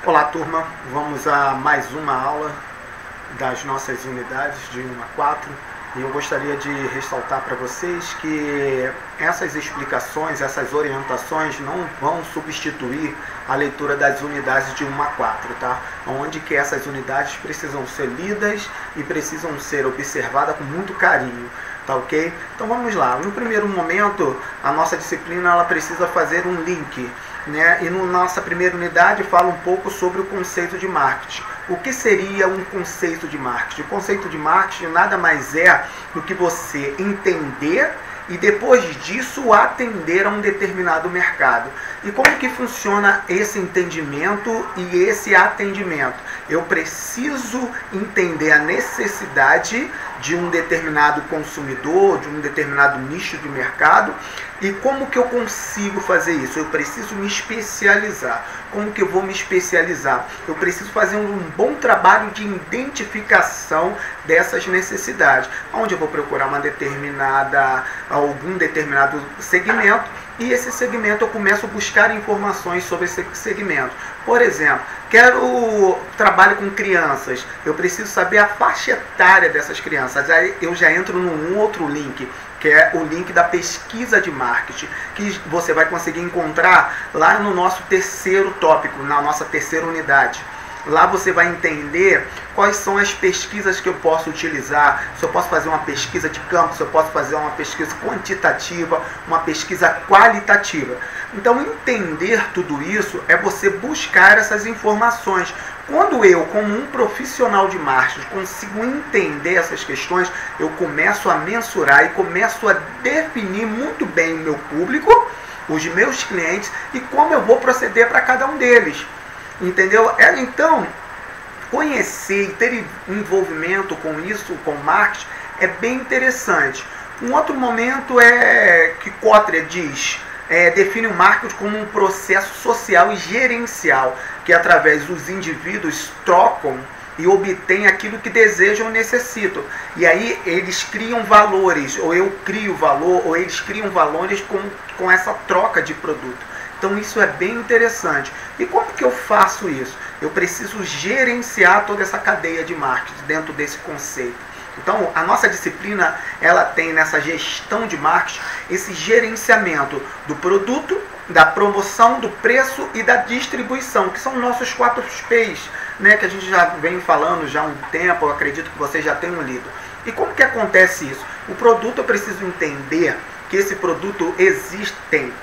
Olá, turma, vamos a mais uma aula das nossas unidades de 1 a 4 e eu gostaria de ressaltar para vocês que essas explicações, essas orientações não vão substituir a leitura das unidades de 1 a 4, tá? Onde que essas unidades precisam ser lidas e precisam ser observadas com muito carinho. Tá, ok? Então vamos lá. No primeiro momento, a nossa disciplina ela precisa fazer um link, né? E na nossa primeira unidade fala um pouco sobre o conceito de marketing. O que seria um conceito de marketing? O conceito de marketing nada mais é do que você entender e depois disso atender a um determinado mercado. E como que funciona esse entendimento e esse atendimento? Eu preciso entender a necessidade de um determinado consumidor, de um determinado nicho de mercado. E como que eu consigo fazer isso? Eu preciso me especializar. Como que eu vou me especializar? Eu preciso fazer um bom trabalho de identificação dessas necessidades. Onde eu vou procurar algum determinado segmento e esse segmento eu começo a buscar informações sobre esse segmento. Por exemplo, trabalho com crianças, eu preciso saber a faixa etária dessas crianças. Aí eu já entro num outro link, que é o link da pesquisa de marketing, que você vai conseguir encontrar lá no nosso terceiro tópico, na nossa terceira unidade. Lá você vai entender quais são as pesquisas que eu posso utilizar, se eu posso fazer uma pesquisa de campo, se eu posso fazer uma pesquisa quantitativa, uma pesquisa qualitativa. Então, entender tudo isso é você buscar essas informações. Quando eu, como um profissional de marketing, consigo entender essas questões, eu começo a mensurar e começo a definir muito bem o meu público, os meus clientes e como eu vou proceder para cada um deles. Entendeu? Então, conhecer e ter envolvimento com isso, com marketing, é bem interessante. Um outro momento é que Kotler define o marketing como um processo social e gerencial, que através dos indivíduos trocam e obtêm aquilo que desejam ou necessitam. E aí eles criam valores, ou eu crio valor, ou eles criam valores com essa troca de produto. Então isso é bem interessante. E como que eu faço isso? Eu preciso gerenciar toda essa cadeia de marketing dentro desse conceito. Então a nossa disciplina ela tem nessa gestão de marketing esse gerenciamento do produto, da promoção, do preço e da distribuição, que são nossos 4 P's, né, que a gente já vem falando já há um tempo, eu acredito que vocês já tenham lido. E como que acontece isso? O produto eu preciso entender que esse produto existem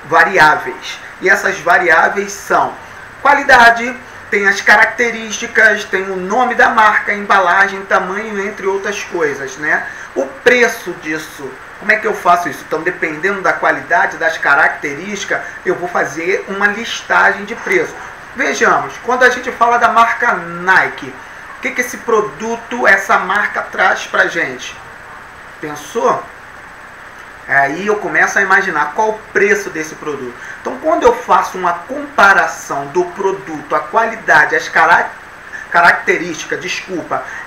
variáveis, e essas variáveis são qualidade, tem as características, tem o nome da marca, embalagem, tamanho, entre outras coisas, né? O preço disso, como é que eu faço isso? Então, dependendo da qualidade, das características, eu vou fazer uma listagem de preço. Vejamos, quando a gente fala da marca Nike, o que esse produto, essa marca traz pra gente? Pensou? Aí eu começo a imaginar qual o preço desse produto. Então, quando eu faço uma comparação do produto, a qualidade, as características,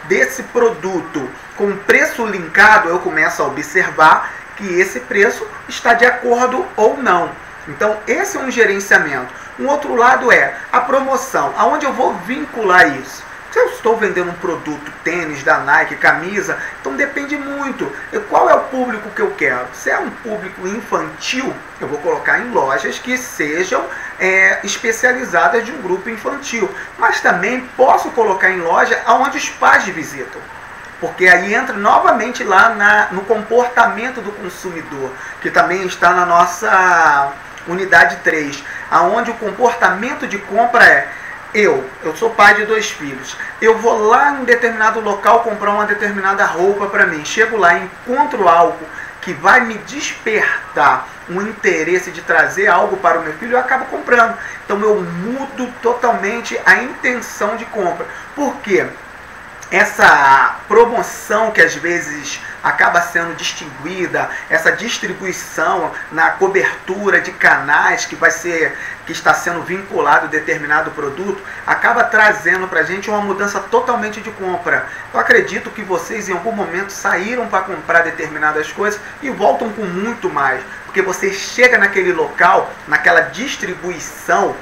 desse produto com o preço linkado, eu começo a observar que esse preço está de acordo ou não. Então, esse é um gerenciamento. Um outro lado é a promoção, aonde eu vou vincular isso. Se eu estou vendendo um produto, tênis da Nike, camisa, então depende muito. Qual é o público que eu quero? Se é um público infantil, eu vou colocar em lojas que sejam especializadas de um grupo infantil. Mas também posso colocar em loja onde os pais visitam. Porque aí entra novamente lá no comportamento do consumidor, que também está na nossa unidade 3, aonde o comportamento de compra é: eu sou pai de 2 filhos, eu vou lá em determinado local comprar uma determinada roupa para mim, chego lá e encontro algo que vai me despertar um interesse de trazer algo para o meu filho, eu acabo comprando. Então eu mudo totalmente a intenção de compra. Por quê? Essa promoção que às vezes acaba sendo distinguida, essa distribuição na cobertura de canais que está sendo vinculado a determinado produto, acaba trazendo para a gente uma mudança totalmente de compra. Eu acredito que vocês em algum momento saíram para comprar determinadas coisas e voltam com muito mais, porque você chega naquele local, naquela distribuição,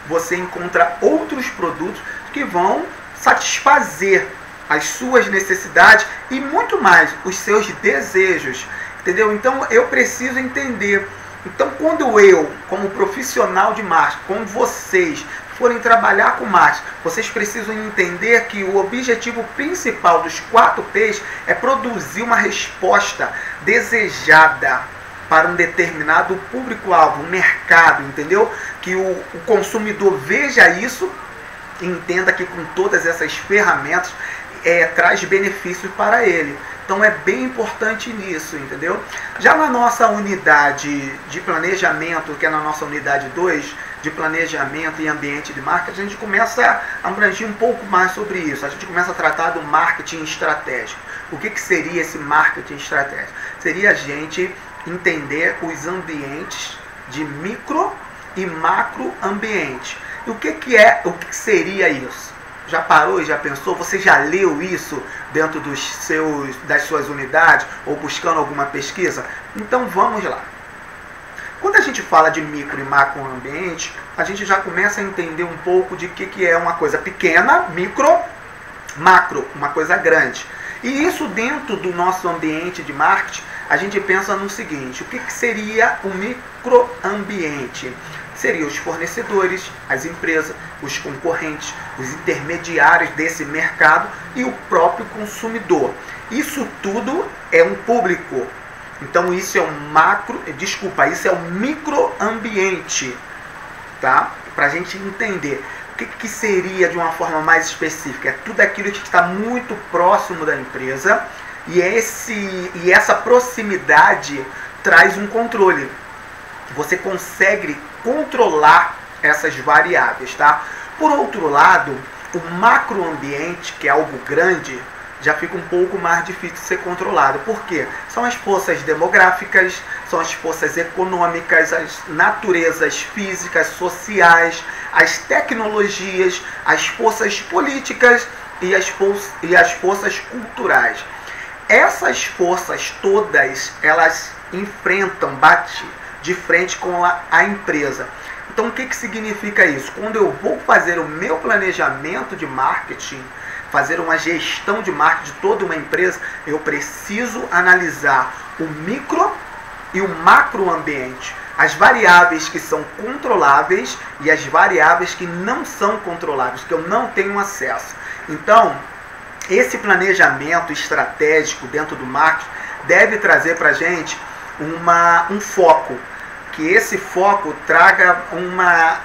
você encontra outros produtos que vão satisfazer as suas necessidades e muito mais, os seus desejos, entendeu? Então eu preciso entender. Então quando eu, como profissional de marketing, como vocês forem trabalhar com marketing, vocês precisam entender que o objetivo principal dos 4 P's é produzir uma resposta desejada para um determinado público-alvo, um mercado, entendeu? Que o consumidor veja isso e entenda que com todas essas ferramentas traz benefícios para ele. Então é bem importante nisso, entendeu? Já na nossa unidade de planejamento, que é na nossa unidade 2, de planejamento e ambiente de marketing, a gente começa a abranger um pouco mais sobre isso. A gente começa a tratar do marketing estratégico. O que seria esse marketing estratégico? Seria a gente entender os ambientes de micro e macro ambiente. E o que seria isso? Já parou e já pensou? Você já leu isso dentro das suas unidades ou buscando alguma pesquisa? Então vamos lá. Quando a gente fala de micro e macro ambiente, a gente já começa a entender um pouco de que é uma coisa pequena, micro, macro, uma coisa grande. E isso dentro do nosso ambiente de marketing, a gente pensa no seguinte: o que seria o microambiente? Seriam os fornecedores, as empresas, os concorrentes, os intermediários desse mercado e o próprio consumidor. Isso tudo é um público. Então isso é isso é um microambiente, tá? Para a gente entender o que seria de uma forma mais específica. É tudo aquilo que está muito próximo da empresa e essa proximidade traz um controle. Você consegue controlar essas variáveis, tá? Por outro lado, o macroambiente, que é algo grande, já fica um pouco mais difícil de ser controlado. Por quê? São as forças demográficas, são as forças econômicas, as naturezas físicas, sociais, as tecnologias, as forças políticas e as forças culturais. Essas forças todas, elas batem de frente com a empresa. Então o que significa isso? Quando eu vou fazer o meu planejamento de marketing, fazer uma gestão de marketing de toda uma empresa, eu preciso analisar o micro e o macro ambiente, as variáveis que são controláveis e as variáveis que não são controláveis, que eu não tenho acesso. Então, esse planejamento estratégico dentro do marketing deve trazer para a gente um foco, que esse foco traga uma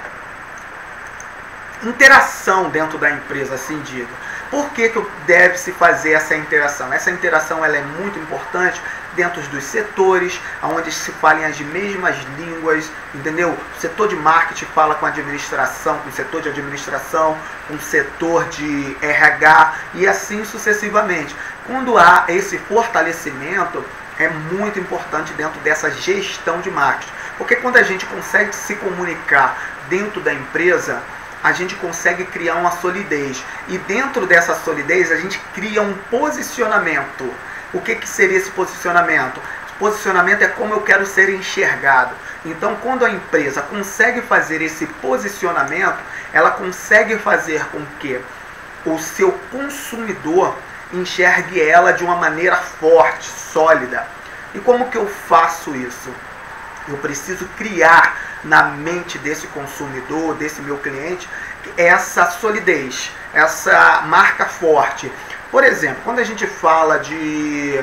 interação dentro da empresa, assim digo. Por que deve se fazer essa interação? Essa interação ela é muito importante dentro dos setores, onde se falem as mesmas línguas, entendeu? O setor de marketing fala com a administração, com o setor de administração, com o setor de RH e assim sucessivamente. Quando há esse fortalecimento, é muito importante dentro dessa gestão de marketing. Porque quando a gente consegue se comunicar dentro da empresa, a gente consegue criar uma solidez. E dentro dessa solidez, a gente cria um posicionamento. O que seria esse posicionamento? Posicionamento é como eu quero ser enxergado. Então, quando a empresa consegue fazer esse posicionamento, ela consegue fazer com que o seu consumidor enxergue ela de uma maneira forte, sólida. E como que eu faço isso? Eu preciso criar na mente desse consumidor, desse meu cliente, essa solidez, essa marca forte. Por exemplo, quando a gente fala que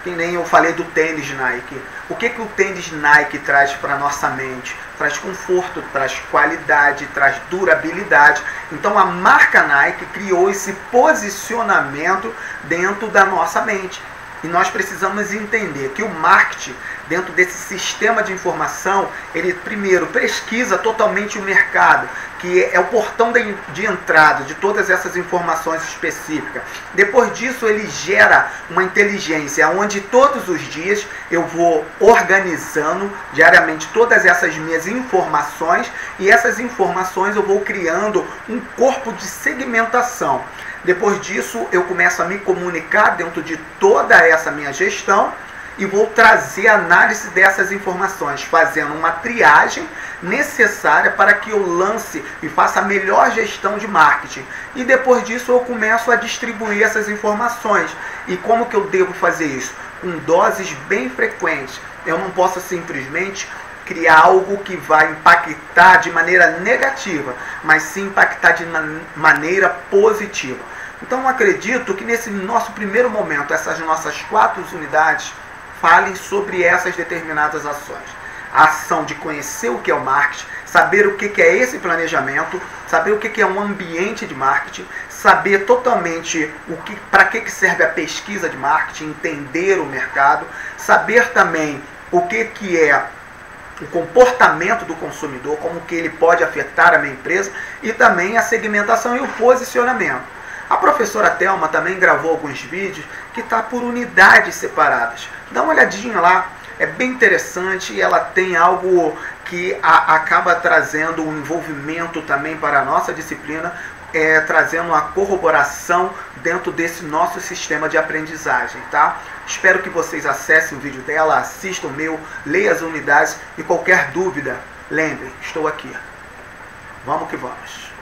nem eu falei do tênis Nike, o que o tênis Nike traz para a nossa mente? Traz conforto, traz qualidade, traz durabilidade. Então a marca Nike criou esse posicionamento dentro da nossa mente. E nós precisamos entender que o marketing, dentro desse sistema de informação, ele primeiro pesquisa totalmente o mercado, que é o portão de entrada de todas essas informações específicas. Depois disso, ele gera uma inteligência, onde todos os dias eu vou organizando diariamente todas essas minhas informações, e essas informações eu vou criando um corpo de segmentação. Depois disso, eu começo a me comunicar dentro de toda essa minha gestão e vou trazer a análise dessas informações, fazendo uma triagem necessária para que eu lance e faça a melhor gestão de marketing. E depois disso eu começo a distribuir essas informações. E como que eu devo fazer isso? Com doses bem frequentes. Eu não posso simplesmente criar algo que vai impactar de maneira negativa, mas sim impactar de maneira positiva. Então eu acredito que nesse nosso primeiro momento, essas nossas 4 unidades falem sobre essas determinadas ações. A ação de conhecer o que é o marketing, saber o que é esse planejamento, saber o que é um ambiente de marketing, saber totalmente para que serve a pesquisa de marketing, entender o mercado, saber também o que é o comportamento do consumidor, como que ele pode afetar a minha empresa, e também a segmentação e o posicionamento. A professora Thelma também gravou alguns vídeos que está por unidades separadas. Dá uma olhadinha lá, é bem interessante, e ela tem algo que acaba trazendo um envolvimento também para a nossa disciplina, trazendo uma corroboração dentro desse nosso sistema de aprendizagem, tá? Espero que vocês acessem o vídeo dela, assistam o meu, leiam as unidades, e qualquer dúvida, lembrem, estou aqui. Vamos que vamos!